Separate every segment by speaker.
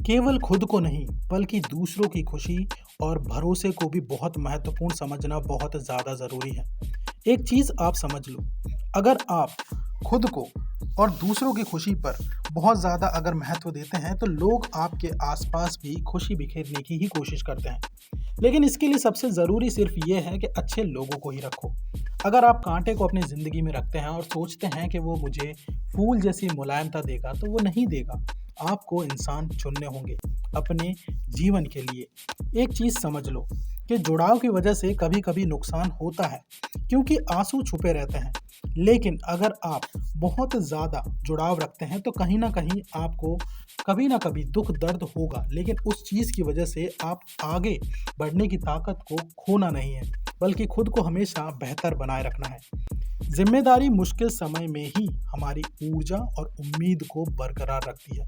Speaker 1: केवल खुद को नहीं, बल्कि दूसरों की खुशी और भरोसे को भी बहुत महत्वपूर्ण समझना बहुत ज़्यादा ज़रूरी है। एक चीज़ आप समझ लो, अगर आप खुद को और दूसरों की खुशी पर बहुत ज़्यादा अगर महत्व देते हैं, तो लोग आपके आसपास भी खुशी बिखेरने की ही कोशिश करते हैं। लेकिन इसके लिए सबसे ज़रूरी सिर्फ ये है कि अच्छे लोगों को ही रखो। अगर आप कांटे को अपनी ज़िंदगी में रखते हैं और सोचते हैं कि वो मुझे फूल जैसी मुलायमता देगा, तो वो नहीं देगा। आपको इंसान चुनने होंगे अपने जीवन के लिए। एक चीज़ समझ लो कि जुड़ाव की वजह से कभी-कभी नुकसान होता है, क्योंकि आंसू छुपे रहते हैं। लेकिन अगर आप बहुत ज़्यादा जुड़ाव रखते हैं, तो कहीं न कहीं आपको कभी न कभी दुःख दर्द होगा, लेकिन उस चीज़ की वजह से आप आगे बढ़ने की ताकत को खोना नहीं है, बल्कि खुद को हमेशा बेहतर बनाए रखना है। ज़िम्मेदारी मुश्किल समय में ही हमारी ऊर्जा और उम्मीद को बरकरार रखती है।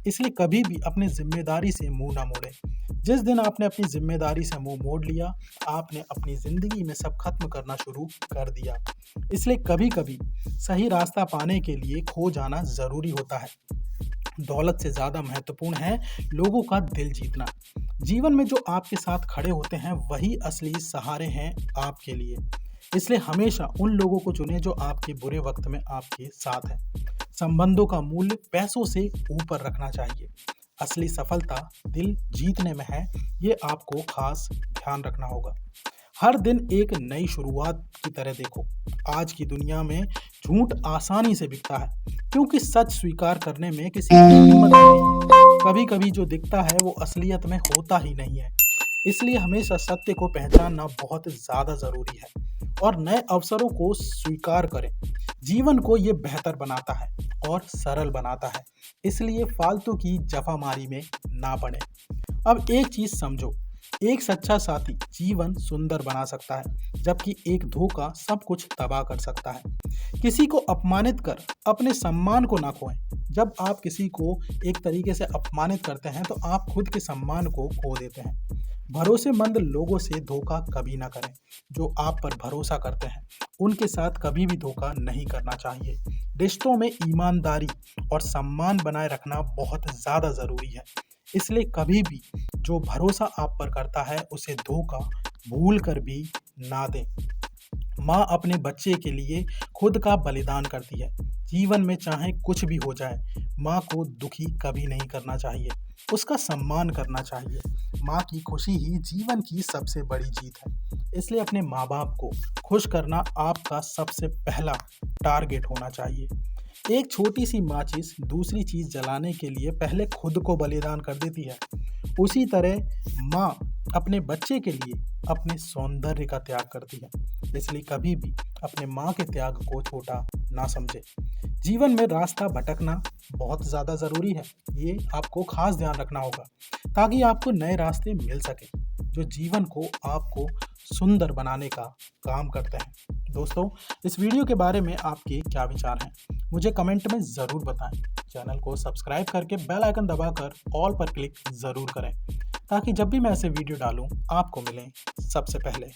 Speaker 1: इसलिए कभी भी अपनी ज़िम्मेदारी से मुँह ना मोड़ें। जिस दिन आपने अपनी ज़िम्मेदारी से मुँह मोड़ लिया, आपने अपनी ज़िंदगी में सब खत्म करना शुरू कर दिया। इसलिए कभी-कभी सही रास्ता पाने के लिए खो जाना ज़रूरी होता है। दौलत से ज़्यादा महत्वपूर्ण है लोगों का दिल जीतना। जीवन में जो आपके साथ खड़े होते हैं, वही असली सहारे हैं आपके लिए। इसलिए हमेशा उन लोगों को चुनें जो आपके बुरे वक्त में आपके साथ हैं। संबंधों का मूल्य पैसों से ऊपर रखना चाहिए। असली सफलता दिल जीतने में है, ये आपको खास ध्यान रखना होगा। हर दिन एक नई शुरुआत की तरह देखो। आज की दुनिया में झूठ आसानी से बिकता है, क्योंकि सच स्वीकार करने में किसी की हिम्मत नहीं है। कभी-कभी जो दिखता है वो असलियत में होता ही नहीं है। इसलिए हमेशा सत्य को पहचानना बहुत ज़्यादा ज़रूरी है और नए अवसरों को स्वीकार करें। जीवन को ये बेहतर बनाता है और सरल बनाता है। इसलिए फालतू की जफामारी में ना पड़ें। अब एक चीज़ समझो, एक सच्चा साथी जीवन सुंदर बना सकता है, जबकि एक धोखा सब कुछ तबाह कर सकता है। किसी को अपमानित कर अपने सम्मान को ना खोएं। जब आप किसी को एक तरीके से अपमानित करते हैं, तो आप खुद के सम्मान को खो देते हैं। भरोसेमंद लोगों से धोखा कभी ना करें। जो आप पर भरोसा करते हैं, उनके साथ कभी भी धोखा नहीं करना चाहिए। रिश्तों में ईमानदारी और सम्मान बनाए रखना बहुत ज़्यादा ज़रूरी है। इसलिए कभी भी जो भरोसा आप पर करता है, उसे धोखा भूल कर भी ना दें। माँ अपने बच्चे के लिए खुद का बलिदान करती है। जीवन में चाहे कुछ भी हो जाए, माँ को दुखी कभी नहीं करना चाहिए, उसका सम्मान करना चाहिए। माँ की खुशी ही जीवन की सबसे बड़ी जीत है। इसलिए अपने माँ बाप को खुश करना आपका सबसे पहला टारगेट होना चाहिए। एक छोटी सी माचिस दूसरी चीज जलाने के लिए पहले खुद को बलिदान कर देती है। उसी तरह माँ अपने बच्चे के लिए अपने सौंदर्य का त्याग करती है। इसलिए कभी भी अपने माँ के त्याग को छोटा ना समझे। जीवन में रास्ता भटकना बहुत ज़्यादा ज़रूरी है, ये आपको खास ध्यान रखना होगा, ताकि आपको नए रास्ते मिल सके जो जीवन को आपको सुंदर बनाने का काम करते हैं। दोस्तों, इस वीडियो के बारे में आपके क्या विचार हैं, मुझे कमेंट में ज़रूर बताएं। चैनल को सब्सक्राइब करके बेल आइकन दबाकर ऑल पर क्लिक ज़रूर करें, ताकि जब भी मैं ऐसे वीडियो डालूं, आपको मिलें सबसे पहले।